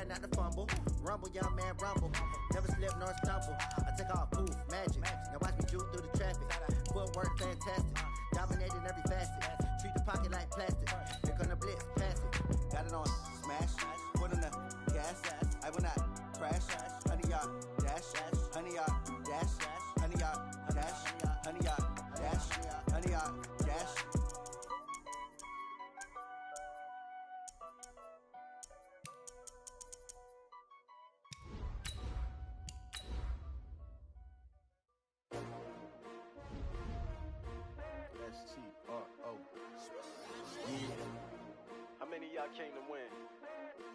try not to fumble. Rumble, young man, rumble. Never slip nor stumble. I take off, poof, magic. Now watch me juke through the traffic. Footwork fantastic. Dominating every facet. Treat the pocket like plastic. Here come the blitz, pass it. Got it on smash. Put on the gas. I will not crash. Honey yard dash. Honey yard dash. Honey yard dash. Honey yard dash. Honey yard dash. vskeelo13. Yeah. How many of y'all came to win?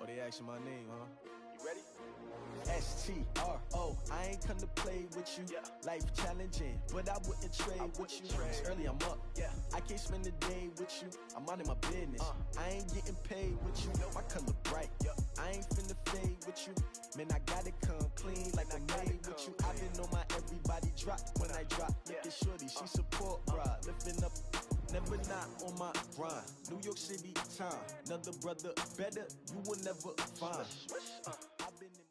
Oh, they asking my name, huh? You ready? STRO, I ain't come to play with you. Yeah. Life challenging, but I wouldn't trade with you. It's early, I'm up. Yeah. I can't spend the day with you. I'm minding my business. I ain't getting paid with you. My color bright. I ain't finna fade with you. Man, I gotta come clean like I'm made with you. I've been on my everybody drop when I drop. Look at shorty, she support, bruh. Lifting up. Never not on my grind. New York City time. Another brother better, you will never find. I've been in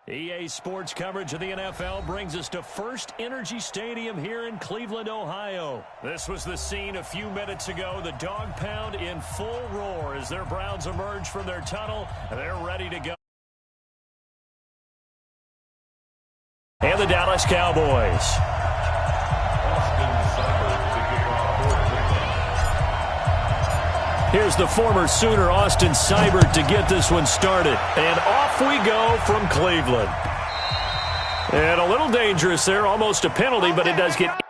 EA Sports coverage of the NFL brings us to First Energy Stadium here in Cleveland, Ohio. This was the scene a few minutes ago. The dog pound in full roar as their Browns emerge from their tunnel. They're ready to go. And the Dallas Cowboys. Here's the former Sooner, Austin Seibert, to get this one started. And off we go from Cleveland. And a little dangerous there, almost a penalty, but it does get...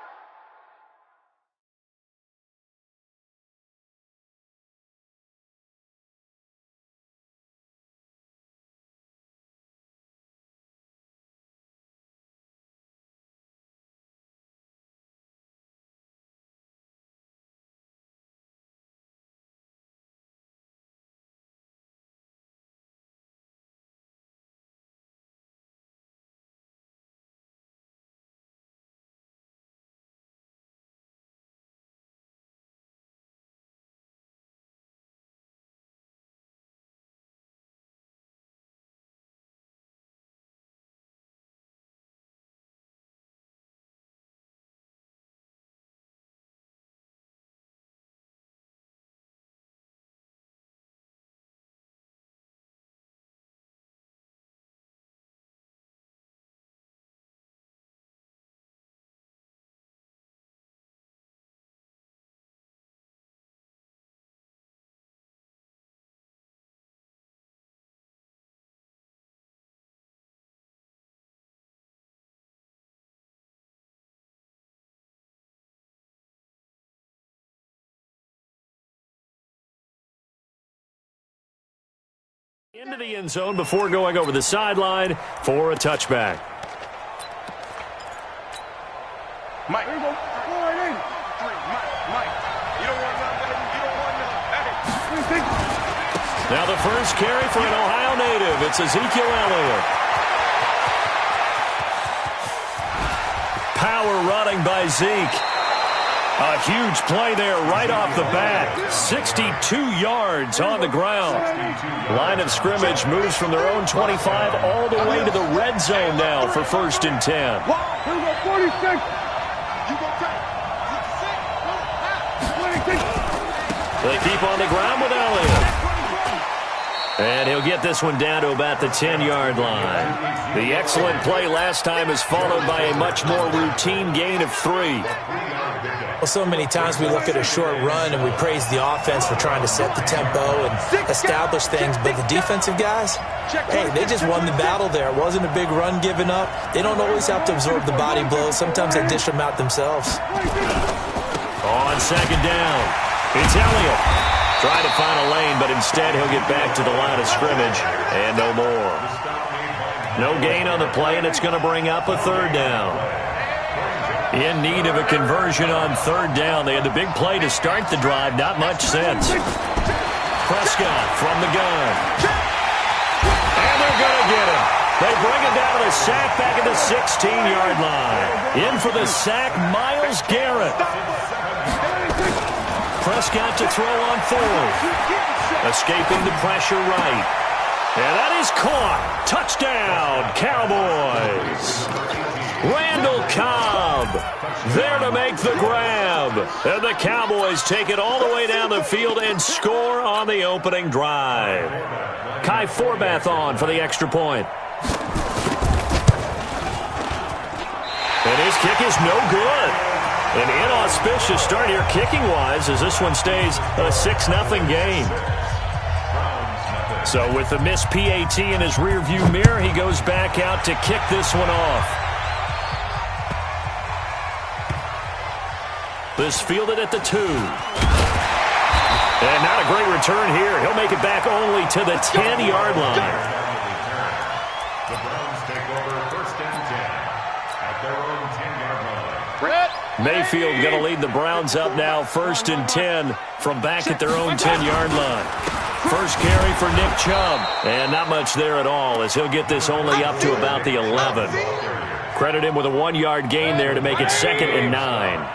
into the end zone before going over the sideline for a touchback. Mike. Here we go. Mike. You don't want none, baby. You don't want none. Hey. Now the first carry for an Ohio native. It's Ezekiel Elliott. Power running by Zeke. A huge play there right off the bat. 62 yards on the ground. Line of scrimmage moves from their own 25 all the way to the red zone now for 1st and 10. Here we go, 46. They keep on the ground with Elliott. And he'll get this one down to about the 10-yard line. The excellent play last time is followed by a much more routine gain of 3. Well, so many times we look at a short run and we praise the offense for trying to set the tempo and establish things, but the defensive guys, hey, they just won the battle there. It wasn't a big run given up. They don't always have to absorb the body blows. Sometimes they dish them out themselves. On 2nd down, it's Elliott. Trying to find a lane, but instead he'll get back to the line of scrimmage and no more. No gain on the play, and it's going to bring up a 3rd down. In need of a conversion on 3rd down. They had the big play to start the drive. Not much sense. Prescott from the gun. And they're going to get him. They bring him down with a sack back at the 16-yard line. In for the sack, Myles Garrett. Prescott to throw on 4th. Escaping the pressure right. And that is caught. Touchdown, Cowboys. Randall Cobb there to make the grab. And the Cowboys take it all the way down the field and score on the opening drive. Kai Forbath on for the extra point. And his kick is no good. An inauspicious start here kicking-wise as this one stays a 6-0 game. So with the missed PAT in his rearview mirror, he goes back out to kick this one off. This fielded at the 2. And not a great return here. He'll make it back only to the 10-yard line. The Browns take over 1st and 10 at their own 10-yard line. Mayfield going to lead the Browns up now 1st and 10 from back at their own 10-yard line. First carry for Nick Chubb. And not much there at all as he'll get this only up to about the 11. Credit him with a 1-yard gain there to make it 2nd and 9.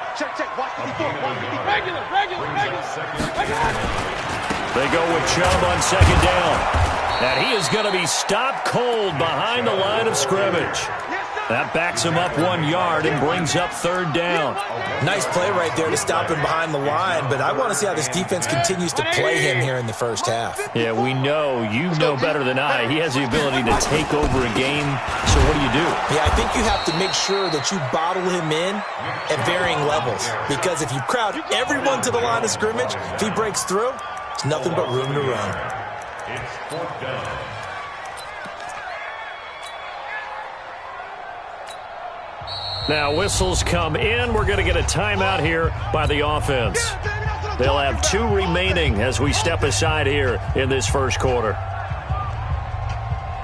They go with Chubb on 2nd down. And he is going to be stopped cold behind the line of scrimmage. That backs him up 1 yard and brings up 3rd down. Nice play right there to stop him behind the line, but I want to see how this defense continues to play him here in the first half. Yeah, we know, you know better than I, he has the ability to take over a game, so what do? Yeah, I think you have to make sure that you bottle him in at varying levels, because if you crowd everyone to the line of scrimmage, if he breaks through, it's nothing but room to run. It's 4th down. Now whistles come in. We're going to get a timeout here by the offense. They'll have 2 remaining as we step aside here in this first quarter.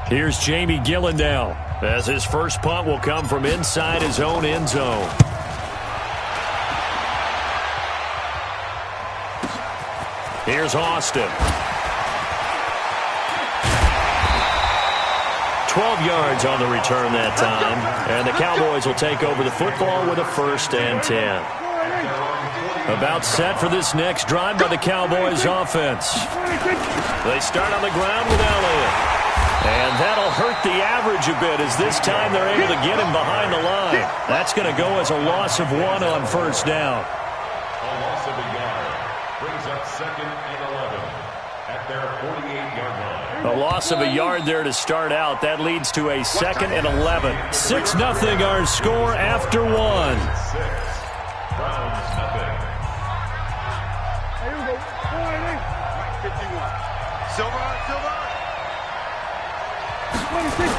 Here's Jamie Gillendow as his first punt will come from inside his own end zone. Here's Austin. 12 yards on the return that time. And the Cowboys will take over the football with a 1st and 10. About set for this next drive by the Cowboys offense. They start on the ground with Elliott. And that'll hurt the average a bit as this time they're able to get him behind the line. That's going to go as a loss of 1 on 1st down. A loss of a yard brings up 2nd and 11 at their 48-yard line. A loss of a yard there to start out. That leads to a 2nd and 11. 6-0 our score after 1. 6. Browns nothing. Here we go. 51. Silver. 26.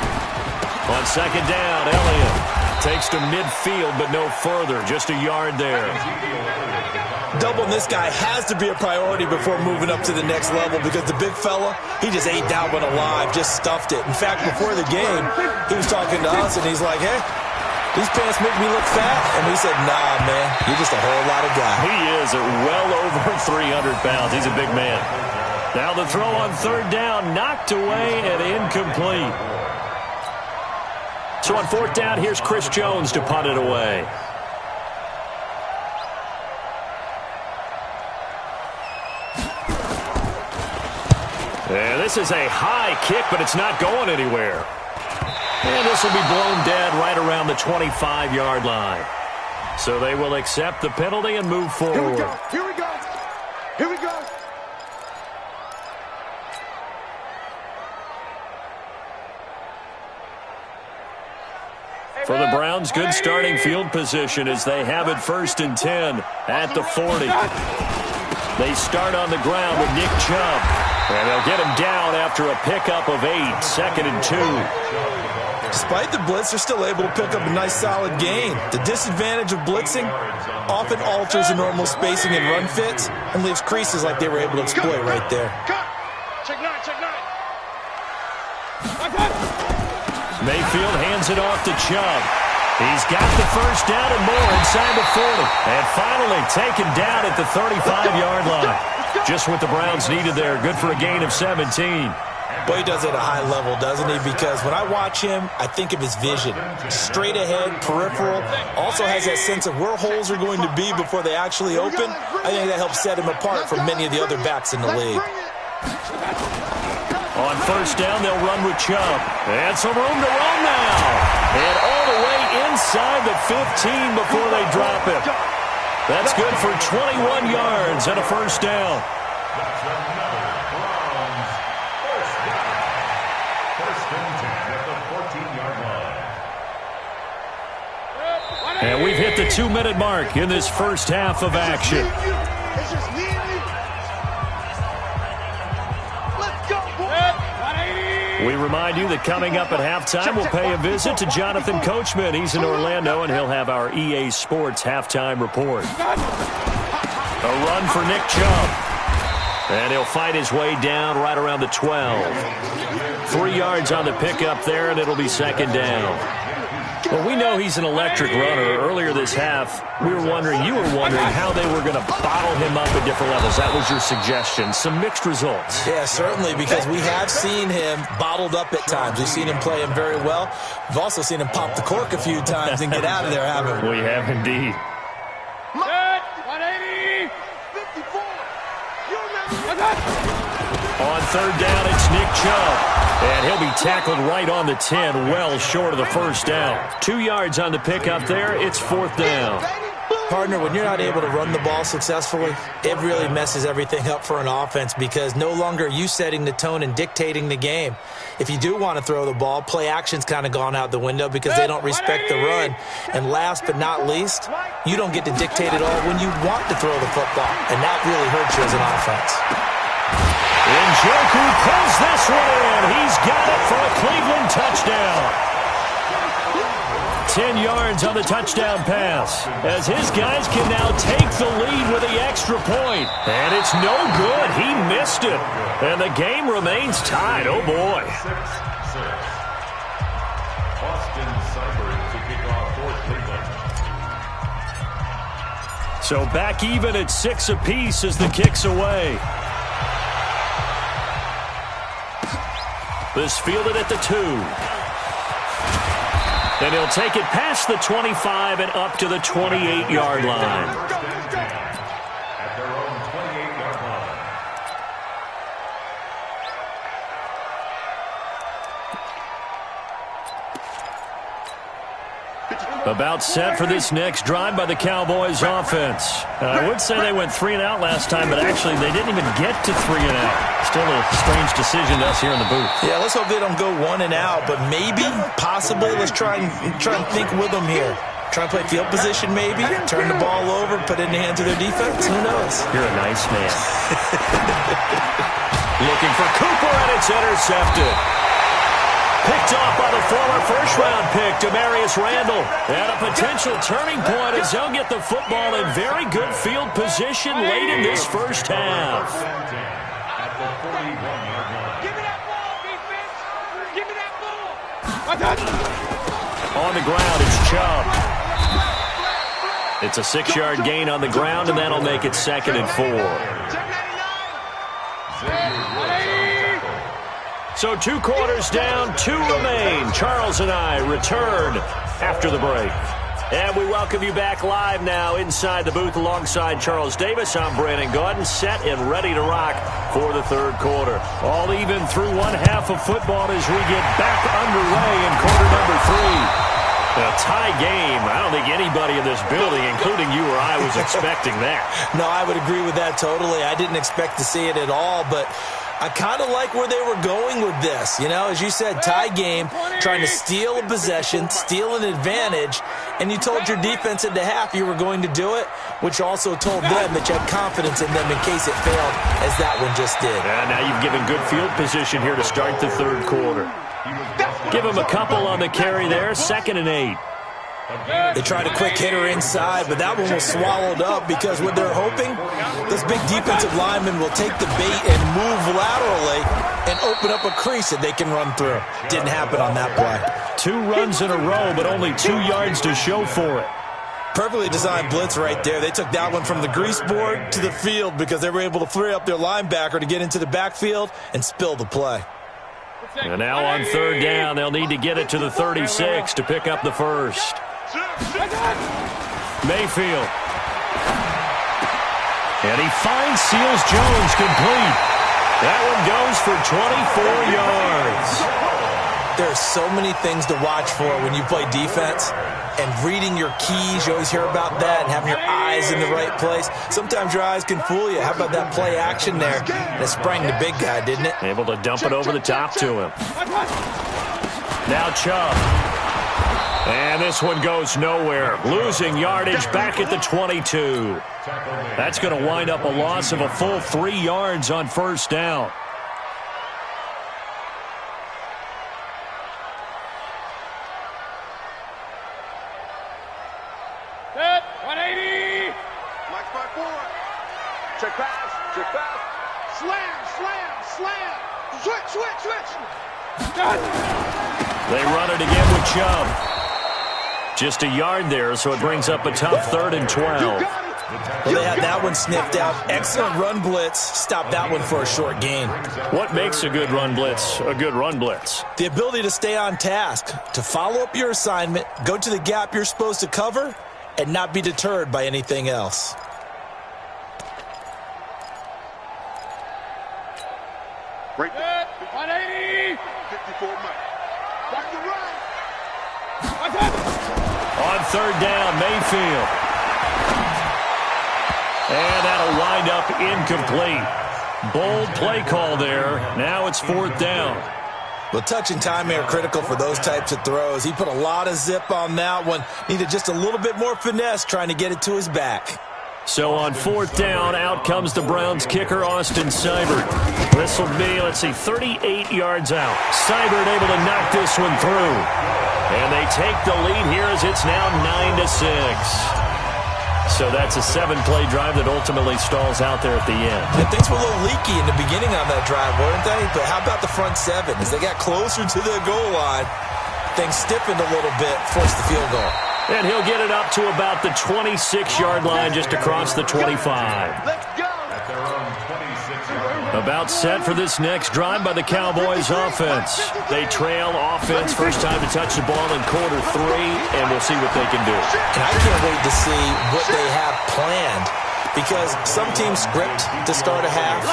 On 2nd down, Elliott takes to midfield, but no further. Just a yard there. Doubling this guy has to be a priority before moving up to the next level because the big fella, he just ate that one alive, just stuffed it. In fact, before the game, he was talking to us, and he's like, hey, these pants make me look fat. And we said, nah, man, you're just a whole lot of guy. He is at well over 300 pounds. He's a big man. Now the throw on 3rd down, knocked away and incomplete. So on 4th down, here's Chris Jones to punt it away. And this is a high kick, but it's not going anywhere. And this will be blown dead right around the 25-yard line. So they will accept the penalty and move forward. Here we go. Here we go. Here we go. For the Browns, good starting field position as they have it 1st and 10 at the 40. They start on the ground with Nick Chubb. And they'll get him down after a pickup of 8, 2nd and 2. Despite the blitz, they're still able to pick up a nice solid gain. The disadvantage of blitzing often alters the normal spacing and run fits and leaves creases like they were able to exploit right there. Check 9. Mayfield hands it off to Chubb. He's got the 1st down and more inside the 40. And finally taken down at the 35-yard line. Just what the Browns needed there. Good for a gain of 17. Boy, he does it at a high level, doesn't he? Because when I watch him, I think of his vision. Straight ahead, peripheral. Also has that sense of where holes are going to be before they actually open. I think that helps set him apart from many of the other backs in the league. On first down, they'll run with Chubb. And some room to run now. And all the way inside the 15 before they drop it. That's good for 21 yards and a first down. That's another Browns first down. First and 10 at the 14-yard line. And we've hit the 2-minute mark in this first half of action. It's just me and you. Let's go, boy. We remind you that coming up at halftime, we'll pay a visit to Jonathan Coachman. He's in Orlando, and he'll have our EA Sports halftime report. A run for Nick Chubb. And he'll fight his way down right around the 12. 3 yards on the pickup there, and it'll be second down. Well, we know he's an electric runner. Earlier this half, you were wondering how they were going to bottle him up at different levels. That was your suggestion. Some mixed results. Yeah, certainly, because we have seen him bottled up at times. We've seen him play him very well. We've also seen him pop the cork a few times and get out of there, haven't we? We have indeed. 180. 54. You remember. On third down, it's Nick Chubb. And he'll be tackled right on the 10, well short of the first down. 2 yards on the pickup there. It's fourth down. Partner, when you're not able to run the ball successfully, it really messes everything up for an offense because no longer are you setting the tone and dictating the game. If you do want to throw the ball, play action's kind of gone out the window because they don't respect the run. And last but not least, you don't get to dictate it all when you want to throw the football. And that really hurts you as an offense. Njoku pulls this one in. He's got it for a Cleveland touchdown. 10 yards on the touchdown pass as his guys can now take the lead with the extra point. And it's no good. He missed it. And the game remains tied. Oh, boy. 6-6. Austin Seibert to kick off for Cleveland. So back even at 6 apiece as the kick's away. This fielded at the 2. And he'll take it past the 25 and up to the 28-yard line. At their own 28-yard line. About set for this next drive by the Cowboys offense. I would say they went 3 and out last time, but actually they didn't even get to 3 and out. Still a strange decision to us here in the booth. Yeah, let's hope they don't go 1 and out, but maybe, possibly, let's try and think with them here. Try and play field position maybe, turn the ball over, put it in the hands of their defense. Who knows? You're a nice man. Looking for Cooper, and it's intercepted. Picked off by the former first-round pick, Demarius Randall. And a potential turning point as they'll get the football in very good field position late in this first half. At the 41-yard line. Give me that ball, defense. Give me that ball. On the ground, it's Chubb. It's a 6-yard gain on the ground, and that'll make it 2nd and 4. So 2 quarters down, 2 remain. Charles and I return after the break. And we welcome you back live now inside the booth alongside Charles Davis. I'm Brandon Gaudin, set and ready to rock for the third quarter. All even through one half of football as we get back underway in quarter number 3. A tie game. I don't think anybody in this building, including you or I, was expecting that. No, I would agree with that totally. I didn't expect to see it at all, but I kind of like where they were going with this. You know, as you said, tie game, trying to steal a possession, steal an advantage, and you told your defense at the half you were going to do it, which also told them that you had confidence in them in case it failed, as that one just did. And now you've given good field position here to start the third quarter. Give him a couple on the carry there, 2nd and 8. They tried a quick hitter inside, but that one was swallowed up because what they're hoping, those big defensive linemen will take the bait and move laterally and open up a crease that they can run through. Didn't happen on that play. 2 runs in a row, but only 2 yards to show for it. Perfectly designed blitz right there. They took that one from the grease board to the field because they were able to free up their linebacker to get into the backfield and spill the play. And now on third down, they'll need to get it to the 36 to pick up the first. Mayfield. And he finds Seals Jones complete. That one goes for 24 yards. There are so many things to watch for when you play defense. And reading your keys, you always hear about that, and having your eyes in the right place. Sometimes your eyes can fool you. How about that play action there? That sprang the big guy, didn't it? Able to dump it over the top to him. Now Chubb. And this one goes nowhere. Losing yardage back at the 22. That's going to wind up a loss of a full 3 yards on first down. Set, 180. Mike's back forward. Check pass. Check pass. Slam, slam, slam. Switch, switch, switch. They run it again with Chubb. Just a yard there, so it brings up a tough 3rd and 12. Well, they had that one sniffed out. Excellent run blitz. Stop that one for a short gain. What makes a good run blitz a good run blitz? The ability to stay on task, to follow up your assignment, go to the gap you're supposed to cover, and not be deterred by anything else. Break Set, 180. 54 Mike. Back to right. On 3rd down, Mayfield. And that'll wind up incomplete. Bold play call there. Now it's 4th down. Well, touch and timing are critical for those types of throws. He put a lot of zip on that one. Needed just a little bit more finesse trying to get it to his back. So on 4th down, out comes the Browns kicker, Austin Seibert. This will be, 38 yards out. Seibert able to knock this one through. And they take the lead here as it's now 9-6. So that's a 7-play drive that ultimately stalls out there at the end. And things were a little leaky in the beginning on that drive, weren't they? But how about the front 7? As they got closer to the goal line, things stiffened a little bit, forced the field goal. And he'll get it up to about the 26-yard line, just across the 25. Let's go. About set for this next drive by the Cowboys offense. They trail offense, first time to touch the ball in quarter 3, and we'll see what they can do. And I can't wait to see what they have planned, because some teams script to start a half.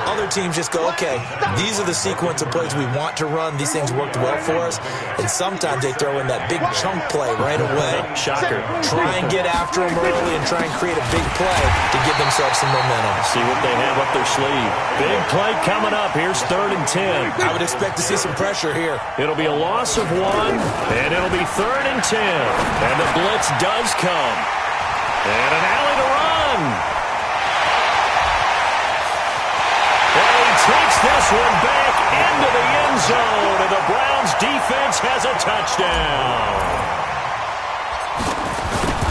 Other teams just go, okay, these are the sequence of plays we want to run. These things worked well for us. And sometimes they throw in that big chunk play right away. Shocker. Try and get after them early and try and create a big play to give themselves some momentum. See what they have up their sleeve. Big play coming up. Here's 3rd and 10. I would expect to see some pressure here. It'll be a loss of 1, and it'll be 3rd and 10. And the blitz does come. And an alley to run. And he takes this one back into the end zone, and the Browns defense has a touchdown.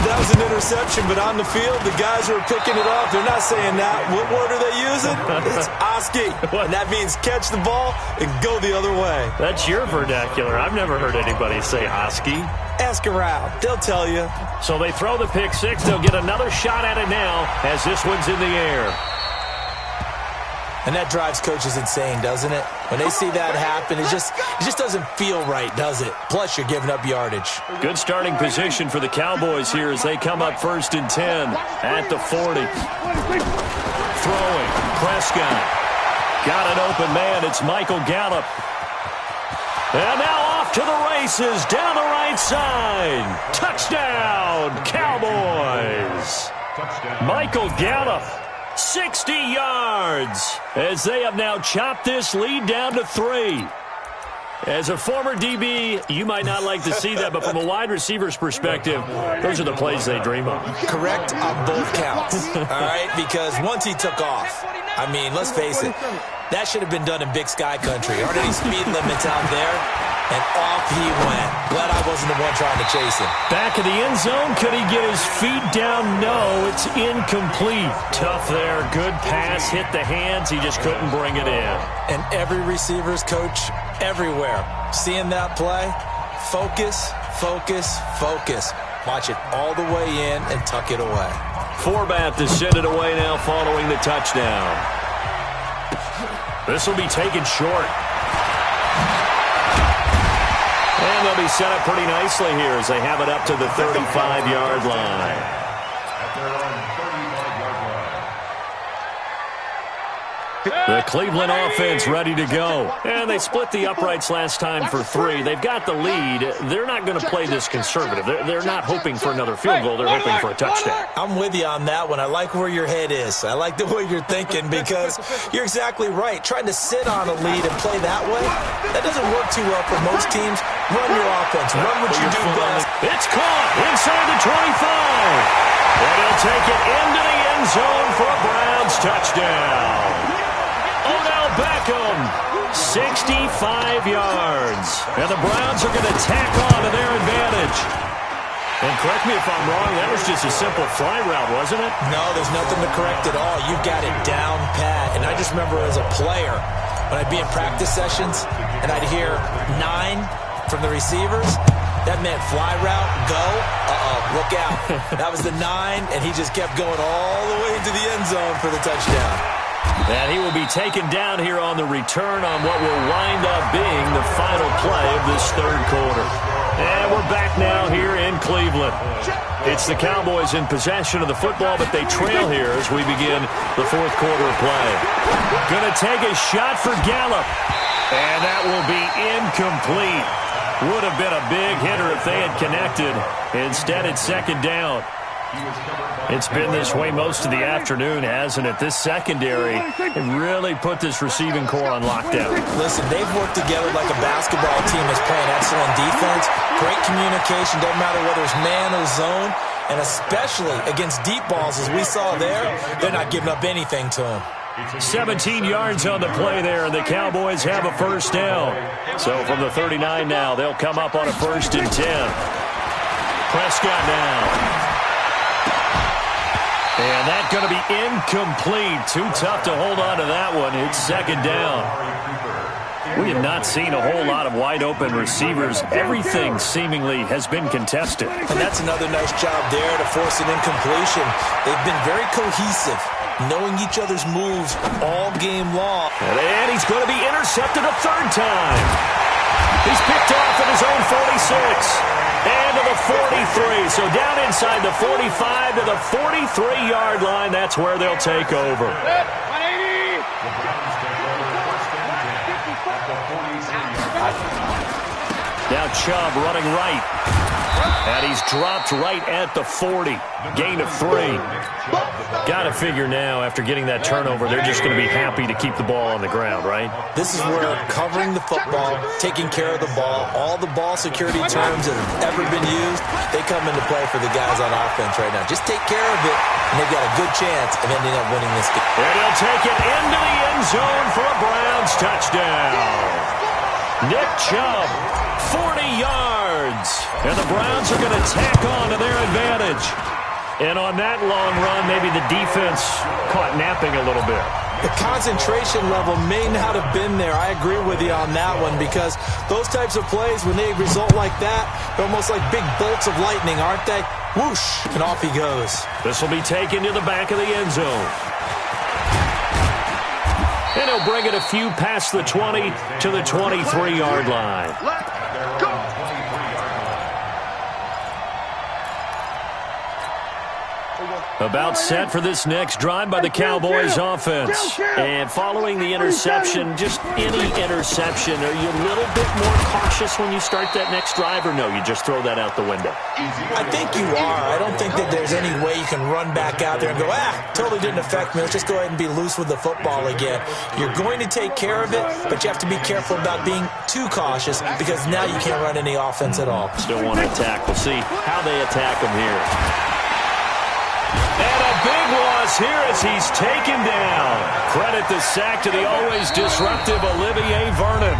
That was an interception, but on the field, the guys who are picking it off, they're not saying that. What word are they using? It's Oski. And that means catch the ball and go the other way. That's your vernacular. I've never heard anybody say Oski. Ask around. They'll tell you. So they throw the pick 6. They'll get another shot at it now as this one's in the air. And that drives coaches insane, doesn't it? When they see that happen, it just doesn't feel right, does it? Plus, you're giving up yardage. Good starting position for the Cowboys here as they come up 1st and 10 at the 40. Throwing. Prescott. Got an open man. It's Michael Gallup. And now off to the races down the right side. Touchdown, Cowboys. Michael Gallup. 60 yards as they have now chopped this lead down to 3. As a former DB, you might not like to see that, but from a wide receiver's perspective, those are the plays they dream of. Correct on both counts, all right? Because once he took off, I mean, let's face it, that should have been done in Big Sky Country. Aren't any speed limits out there? And off he went. Glad I wasn't the one trying to chase him. Back of the end zone. Could he get his feet down? No, it's incomplete. Tough there. Good pass. Hit the hands. He just couldn't bring it in. And every receiver's coach everywhere, seeing that play, focus, focus, focus. Watch it all the way in and tuck it away. Forbath to send it away now following the touchdown. This will be taken short. And they'll be set up pretty nicely here as they have it up to the 35-yard line. At their own 35-yard line. The Cleveland offense ready to go. And they split the uprights last time for 3. They've got the lead. They're not going to play this conservative. They're not hoping for another field goal. They're hoping for a touchdown. I'm with you on that one. I like where your head is. I like the way you're thinking because you're exactly right. Trying to sit on a lead and play that way, that doesn't work too well for most teams. Run your offense. Run what you do best. It's caught inside the 25. And he'll take it into the end zone for a Browns touchdown. Odell Beckham, 65 yards. And the Browns are going to tack on to their advantage. And correct me if I'm wrong, that was just a simple fly route, wasn't it? No, there's nothing to correct at all. You've got it down pat. And I just remember as a player, when I'd be in practice sessions and I'd hear 9 from the receivers, that meant fly route, go, look out. That was the 9, and he just kept going all the way into the end zone for the touchdown. And he will be taken down here on the return on what will wind up being the final play of this third quarter. And we're back now here in Cleveland. It's the Cowboys in possession of the football, but they trail here as we begin the fourth quarter of play. Going to take a shot for Gallup. And that will be incomplete. Would have been a big hitter if they had connected. Instead, it's second down. It's been this way most of the afternoon, hasn't it? This secondary really put this receiving core on lockdown. Listen, they've worked together like a basketball team that's playing excellent defense. Great communication, doesn't matter whether it's man or zone. And especially against deep balls, as we saw there, they're not giving up anything to them. 17 yards on the play there, and the Cowboys have a first down. So from the 39 now, they'll come up on a 1st and 10. Prescott now. And that's going to be incomplete. Too tough to hold on to that one. It's second down. We have not seen a whole lot of wide-open receivers. Everything seemingly has been contested. And that's another nice job there to force an incompletion. They've been very cohesive, knowing each other's moves all game long. And he's going to be intercepted a 3rd time. He's picked off at his own 46. And to the 43. So down inside the 45 to the 43-yard line. That's where they'll take over. 180. Now Chubb running right. And he's dropped right at the 40. Gain of 3. Got to figure now, after getting that turnover, they're just going to be happy to keep the ball on the ground, right? This is where covering the football, taking care of the ball, all the ball security terms that have ever been used, they come into play for the guys on offense right now. Just take care of it, and they've got a good chance of ending up winning this game. And he'll take it into the end zone for a Browns touchdown. Nick Chubb, 40 yards. And the Browns are going to tack on to their advantage. And on that long run, maybe the defense caught napping a little bit. The concentration level may not have been there. I agree with you on that one because those types of plays, when they result like that, they're almost like big bolts of lightning, aren't they? Whoosh, and off he goes. This will be taken to the back of the end zone. And he'll bring it a few past the 20 to the 23-yard line. Let's go. About set for this next drive by the Cowboys offense. And following the interception, just any interception, are you a little bit more cautious when you start that next drive, or no, you just throw that out the window? I think you are. I don't think that there's any way you can run back out there and go, totally didn't affect me. Let's just go ahead and be loose with the football again. You're going to take care of it, but you have to be careful about being too cautious because now you can't run any offense at all. Still want to attack. We'll see how they attack him here. And a big loss here as he's taken down. Credit the sack to the always disruptive Olivier Vernon.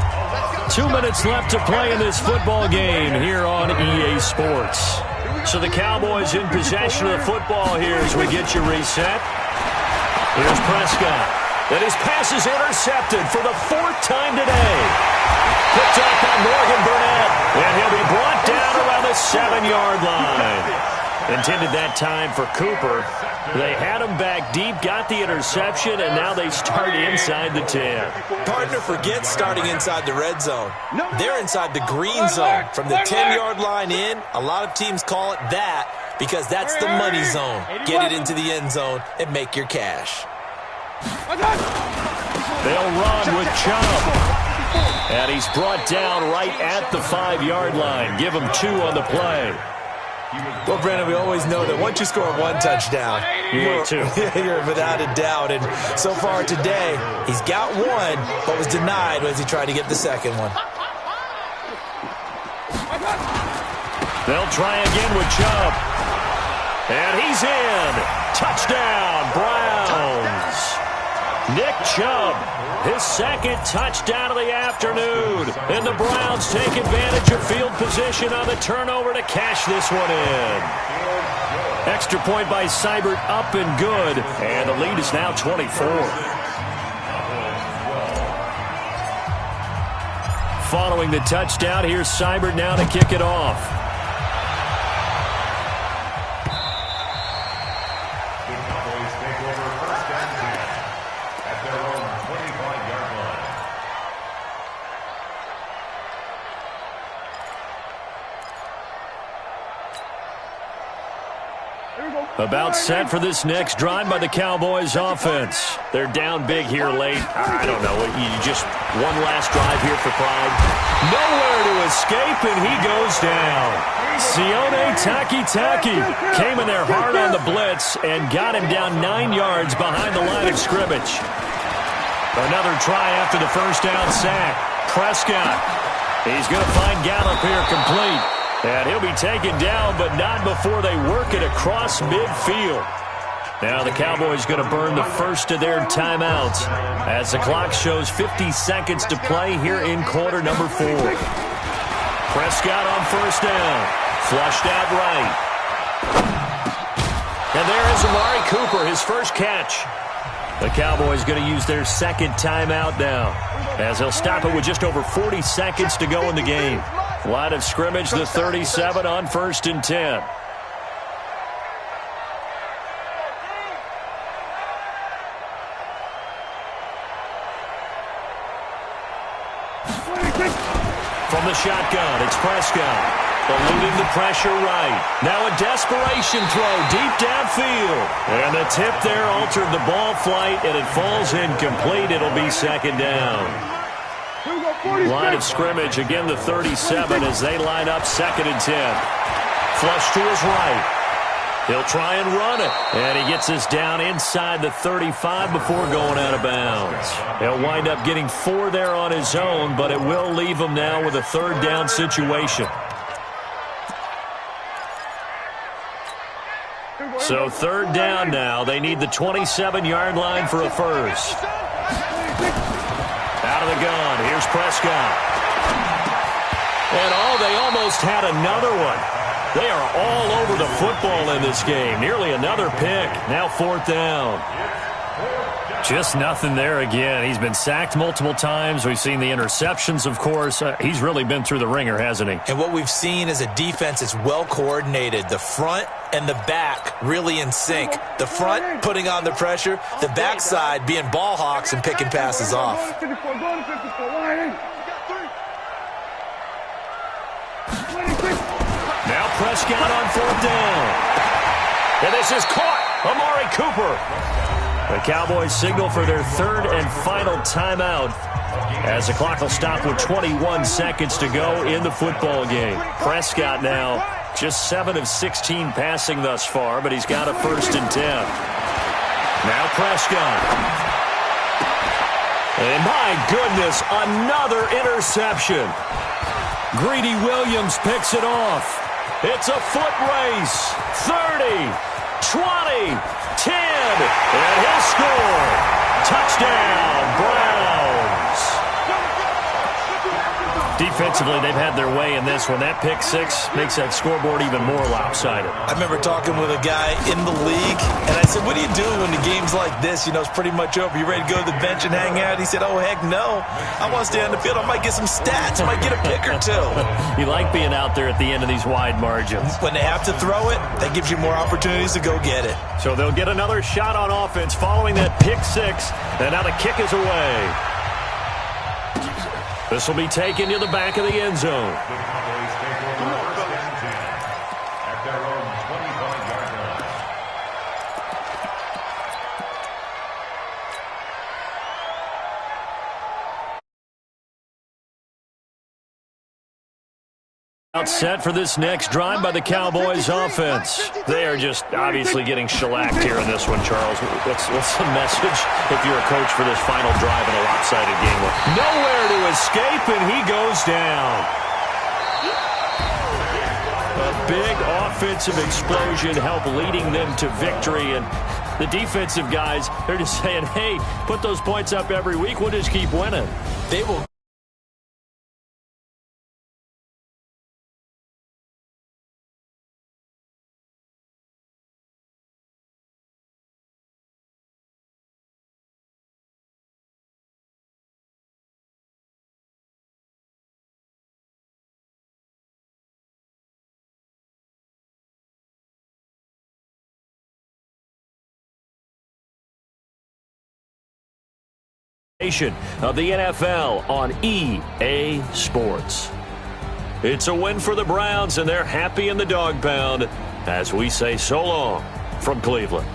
2 minutes left to play in this football game here on EA Sports. So the Cowboys in possession of the football here as we get you reset. Here's Prescott. And his pass is intercepted for the 4th time today. Picked up by Morgan Burnett. And he'll be brought down around the 7-yard line. Intended that time for Cooper. They had him back deep, got the interception, and now they start inside the 10. Partner forgets starting inside the red zone. They're inside the green zone. From the 10-yard line in, a lot of teams call it that because that's the money zone. Get it into the end zone and make your cash. They'll run with Chubb. And he's brought down right at the 5-yard line. Give him 2 on the play. Well, Brandon, we always know that once you score 1 touchdown, you're without a doubt. And so far today, he's got 1, but was denied as he tried to get the second one. They'll try again with Chubb. And he's in. Touchdown, Browns. Nick Chubb, his second touchdown of the afternoon. And the Browns take advantage of field position on the turnover to cash this one in. Extra point by Seibert, up and good. And the lead is now 24. Following the touchdown, here's Seibert now to kick it off. About set for this next drive by the Cowboys offense. They're down big here late. I don't know. You just one last drive here for Pride. Nowhere to escape, and he goes down. Sione Takitaki came in there hard on the blitz and got him down 9 yards behind the line of scrimmage. Another try after the first down sack. Prescott. He's going to find Gallup here complete. And he'll be taken down, but not before they work it across midfield. Now the Cowboys going to burn the first of their timeouts as the clock shows 50 seconds to play here in quarter number 4. Prescott on first down. Flushed out right. And there is Amari Cooper, his first catch. The Cowboys going to use their second timeout now as they'll stop it with just over 40 seconds to go in the game. Line of scrimmage, the 37 on 1st and 10. From the shotgun, it's Prescott. Eluding the pressure right. Now a desperation throw deep downfield. And the tip there altered the ball flight, and it falls incomplete. It'll be second down. Line of scrimmage, again the 37 as they line up 2nd and 10. Flush to his right. He'll try and run it. And he gets this down inside the 35 before going out of bounds. He'll wind up getting 4 there on his own, but it will leave him now with a 3rd down situation. So 3rd down now. They need the 27-yard line for a first. Out of the gun, here's Prescott. And they almost had another one. They are all over the football in this game. Nearly another pick. Now 4th down. Just nothing there again. He's been sacked multiple times. We've seen the interceptions, of course. He's really been through the ringer, hasn't he? And what we've seen is a defense that's well coordinated. The front and the back really in sync. The front putting on the pressure, the backside being ball hawks and picking passes off. Now Prescott on 4th down. And this is caught. Amari Cooper. The Cowboys signal for their 3rd and final timeout as the clock will stop with 21 seconds to go in the football game. Prescott now just 7 of 16 passing thus far, but he's got a 1st and 10. Now Prescott. And my goodness, another interception. Greedy Williams picks it off. It's a foot race. 30, 20, 10, and he'll score. Touchdown, Browns. Defensively, they've had their way in this one. That pick 6 makes that scoreboard even more lopsided. I remember talking with a guy in the league, and I said, what do you do when the game's like this? You know, it's pretty much over. You ready to go to the bench and hang out? He said, oh, heck no. I want to stay on the field. I might get some stats. I might get a pick or 2. You like being out there at the end of these wide margins. When they have to throw it, that gives you more opportunities to go get it. So they'll get another shot on offense following that pick 6, and now the kick is away. This will be taken to the back of the end zone. Set for this next drive by the Cowboys offense. They are just obviously getting shellacked here in this one, Charles. What's the message if you're a coach for this final drive in a lopsided game? Nowhere to escape, and he goes down. A big offensive explosion helped leading them to victory, and the defensive guys, they're just saying, hey, put those points up every week. We'll just keep winning. They will. Of the NFL on EA Sports. It's a win for the Browns, and they're happy in the dog pound as we say so long from Cleveland.